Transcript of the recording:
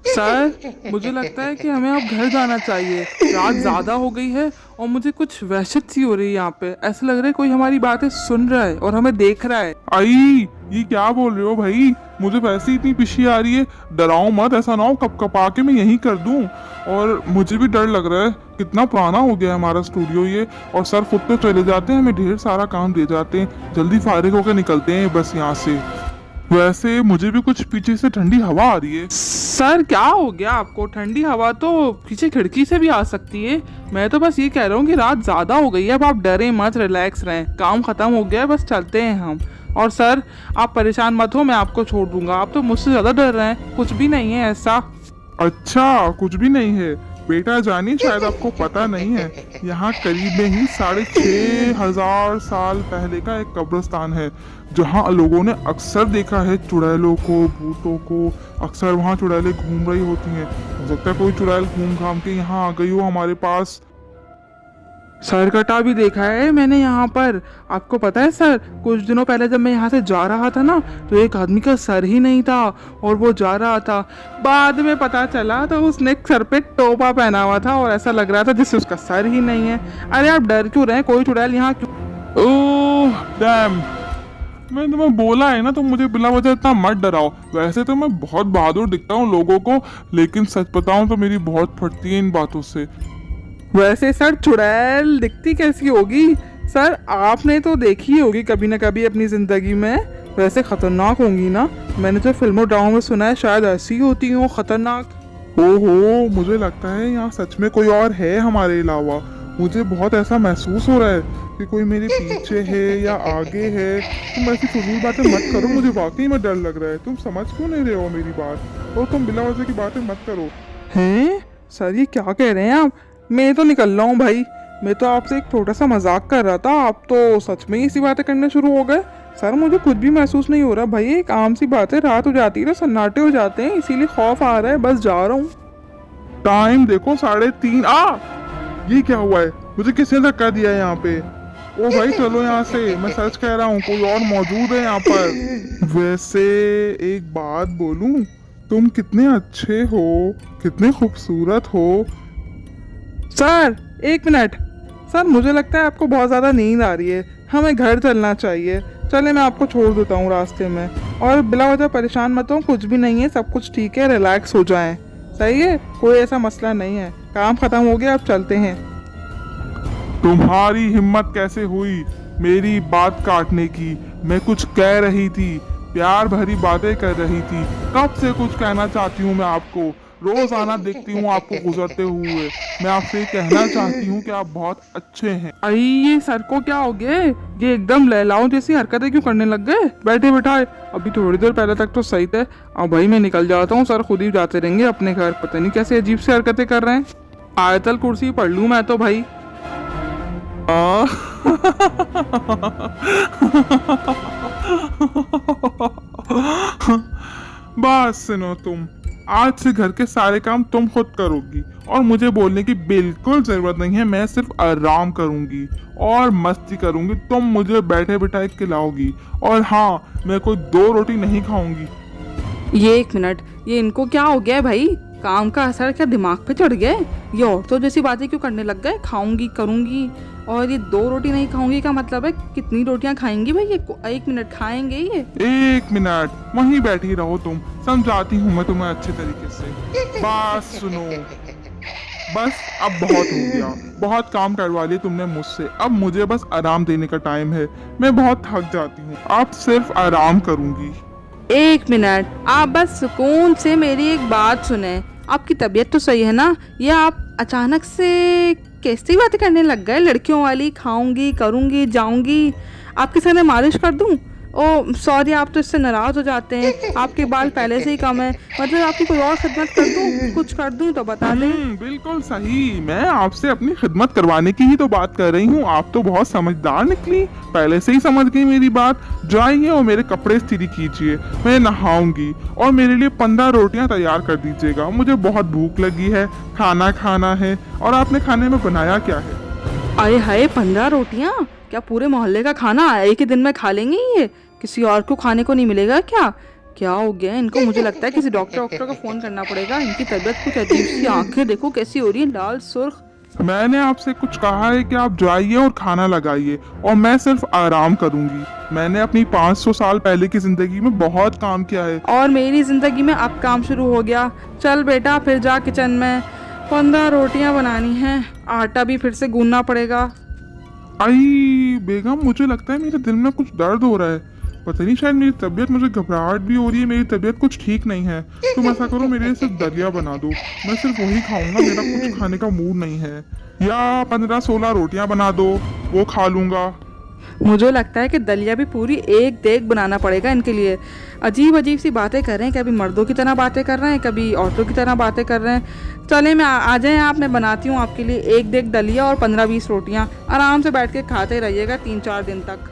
Sir मुझे लगता है कि हमें अब घर जाना चाहिए। रात ज़्यादा हो गई है और मुझे कुछ वहशत सी हो रही है यहाँ पे। ऐसा लग रहा है कोई हमारी बातें सुन रहा है और हमें देख रहा है। आई, ये क्या बोल रहे हो भाई? मुझे वैसे ही इतनी पिशी आ रही है। डराओ मत, ऐसा ना हो कपकपा के मैं यहीं कर दूं। और मुझे भी डर लग रहा है, कितना पुराना हो गया है हमारा स्टूडियो ये। और सर खुद तो चले जाते हैं, हमें ढेर सारा काम दे जाते हैं। जल्दी फारिग होकर निकलते हैं बस यहाँ से। वैसे मुझे भी कुछ पीछे से ठंडी हवा आ रही है। सर क्या हो गया आपको? ठंडी हवा तो पीछे खिड़की से भी आ सकती है। मैं तो बस ये कह रहा हूँ कि रात ज़्यादा हो गई है, अब आप डरें मत, रिलैक्स रहें। काम ख़त्म हो गया है, बस चलते हैं हम। और सर आप परेशान मत हो, मैं आपको छोड़ दूंगा। आप तो मुझसे ज़्यादा डर रहे हैं। कुछ भी नहीं है ऐसा। अच्छा, कुछ भी नहीं है बेटा जानी, शायद आपको पता नहीं है, यहाँ करीब में ही 6,500 साल पहले का एक कब्रिस्तान है, जहाँ लोगों ने अक्सर देखा है चुड़ैलों को, भूतों को। अक्सर वहाँ चुड़ैलें घूम रही होती हैं। हो सकता है कोई चुड़ैल घूम घाम के यहाँ आ गई हो हमारे पास। सरकटा भी देखा है मैंने यहाँ पर। आपको पता है सर, कुछ दिनों पहले जब मैं यहाँ से जा रहा था ना, तो एक आदमी का सर ही नहीं था और वो जा रहा था। बाद में पता चला तो उसने सर पे टोपा पहना हुआ था और ऐसा लग रहा था जिससे उसका सर ही नहीं है। अरे आप डर क्यों रहे हैं? कोई चुड़ैल यहाँ क्यों? ओह डैम, मैं तुम्हें बोला है ना, तुम मुझे बिला वजह इतना मत डराओ। वैसे तो मैं बहुत बहादुर दिखता हूँ लोगों को, लेकिन सच बताऊं तो मेरी बहुत फटती है इन बातों से। वैसे सर चुड़ैल दिखती कैसी होगी? सर आपने तो देखी होगी कभी ना कभी अपनी जिंदगी में। वैसे खतरनाक होंगी ना? मैंने तो फिल्मों ड्रामों में सुना है शायद ऐसी होती हो खतरनाक। ओहो, मुझे लगता है यहाँ सच में कोई और है हमारे अलावा। मुझे बहुत ऐसा महसूस हो रहा है कि कोई मेरे पीछे है या आगे है। तुम ऐसी फजूल बातें मत करो, मुझे वाकई में डर लग रहा है। तुम समझ क्यों नहीं रहे हो मेरी बात? और तुम बिला वजह की बातें मत करो। हैं सर, ये क्या कह रहे हैं आप? मैं तो निकल रहा हूँ भाई। मैं तो आपसे एक छोटा सा मजाक कर रहा था, आप तो सच में ही इसी बातें करने शुरू हो गए। सर मुझे कुछ भी महसूस नहीं हो रहा भाई, एक आम सी बात है, रात हो जाती है तो सन्नाटे हो जाते हैं, इसीलिए खौफ आ रहा है, बस जा रहा हूँ। टाइम देखो 3:30। ये क्या हुआ है? मुझे किसने धक्का दिया है यहाँ पे? ओ भाई चलो यहाँ से, मैं सच कह रहा हूँ, कोई और मौजूद है यहाँ पर। वैसे एक बात बोलूं, तुम कितने अच्छे हो, कितने खूबसूरत हो। सर एक मिनट। सर मुझे लगता है आपको बहुत ज़्यादा नींद आ रही है, हमें घर चलना चाहिए। चले मैं आपको छोड़ देता हूँ रास्ते में, और बिला वजह परेशान मत हो, कुछ भी नहीं है, सब कुछ ठीक है, रिलैक्स हो जाएं। सही है, कोई ऐसा मसला नहीं है, काम ख़त्म हो गया, अब चलते हैं। तुम्हारी हिम्मत कैसे हुई मेरी बात काटने की? मैं कुछ कह रही थी, प्यार भरी बातें कर रही थी। कब से कुछ कहना चाहती हूँ मैं आपको, रोजाना देखती हूँ आपको गुजरते हुए। मैं आपसे कहना चाहती हूँ कि आप बहुत अच्छे हैं। अरे ये सर को क्या हो गया? ये एकदम लहलाओं जैसी हरकतें क्यों करने लग गए? बैठे बिठाए, अभी थोड़ी देर पहले तक तो सही थे। अब भाई मैं निकल जाता हूँ, सर खुद ही जाते रहेंगे अपने घर। पता नहीं कैसे अजीब सी हरकतें कर रहे हैं। आयतल कुर्सी पढ़ लूँ मैं तो भाई। बस सुनो, तुम आज से घर के सारे काम तुम खुद करोगी और मुझे बोलने की बिल्कुल जरूरत नहीं है। मैं सिर्फ आराम करूंगी और मस्ती करूंगी, तुम मुझे बैठे बिठाए खिलाओगी। और हाँ, मैं कोई 2 रोटी नहीं खाऊंगी। ये एक मिनट, ये इनको क्या हो गया है भाई? काम का असर क्या दिमाग पे चढ़ गया है? ये औरतों जैसी बातें क्यों करने लग गए? खाऊंगी करूंगी, और ये 2 रोटी नहीं खाऊंगी का मतलब है कितनी रोटियां खाएंगी भाई? ये 1 मिनट खाएंगे ये? 1 मिनट वहीं बैठी रहो, तुम समझाती हूँ मैं तुम्हें अच्छे तरीके से। बस सुनो, बस अब बहुत हो गया, बहुत काम करवा लिया तुमने मुझसे। अब मुझे बस आराम देने का टाइम है। मैं बहुत थक जाती हूँ, अब सिर्फ आराम करूंगी। 1 मिनट, आप बस सुकून से मेरी एक बात सुने। आपकी तबीयत तो सही है ना? ये आप अचानक से कैसी बातें करने लग गए लड़कियों वाली? खाऊंगी करूंगी जाऊंगी, आपके सर में मालिश कर दूं? ओ सॉरी, आप तो इससे नाराज हो जाते हैं, आपके बाल पहले से ही कम है। मतलब आपकी कोई और खिदमत कर दूं, कुछ कर दूं तो बता दें। बिल्कुल सही, मैं आपसे अपनी खिदमत करवाने की ही तो बात कर रही हूँ। आप तो बहुत समझदार निकली, पहले से ही समझ गई मेरी बात। जाइए और मेरे कपड़े इस्त्री कीजिए, मैं नहाऊंगी, और मेरे लिए 15 रोटियां तैयार कर दीजिएगा। मुझे बहुत भूख लगी है, खाना खाना है। और आपने खाने में बनाया क्या है? आए हाय, 15 रोटियां? क्या पूरे मोहल्ले का खाना एक ही दिन में खा लेंगे ये? किसी और को खाने को नहीं मिलेगा क्या? क्या हो गया इनको? मुझे लगता है किसी डॉक्टर को फोन करना पड़ेगा। इनकी तबीयत कुछ अजीब सी, आंखें देखो कैसी हो रही है, लाल सुर्ख। मैंने आपसे कुछ कहा है कि आप जाइए और खाना लगाइए और मैं सिर्फ आराम करूंगी। मैंने अपनी 500 साल पहले की जिंदगी में बहुत काम किया है। और मेरी जिंदगी में अब काम शुरू हो गया। चल बेटा फिर जा किचन में, 15 रोटियां बनानी हैं, आटा भी फिर से गूंदना पड़ेगा। आई बेगम, मुझे लगता है मेरे दिल में कुछ दर्द हो रहा है। पता नहीं, शायद मेरी तबीयत, मुझे घबराहट भी हो रही है, मेरी तबीयत कुछ ठीक नहीं है। तुम ऐसा करो, मेरे लिए सिर्फ दलिया बना दो, मैं सिर्फ वही खाऊंगा, मेरा कुछ खाने का मूड नहीं है। या 15-16 रोटियां बना दो, वो खा लूंगा। मुझे लगता है कि दलिया भी पूरी एक देग बनाना पड़ेगा इनके लिए। अजीब अजीब सी बातें कर रहे हैं, कभी मर्दों की तरह बातें कर रहे हैं, कभी औरतों की तरह बातें कर रहे हैं। चले मैं आ जाएं आप, मैं बनाती हूँ आपके लिए एक देग दलिया और 15-20 रोटियाँ। आराम से बैठ के खाते रहिएगा 3-4 दिन तक।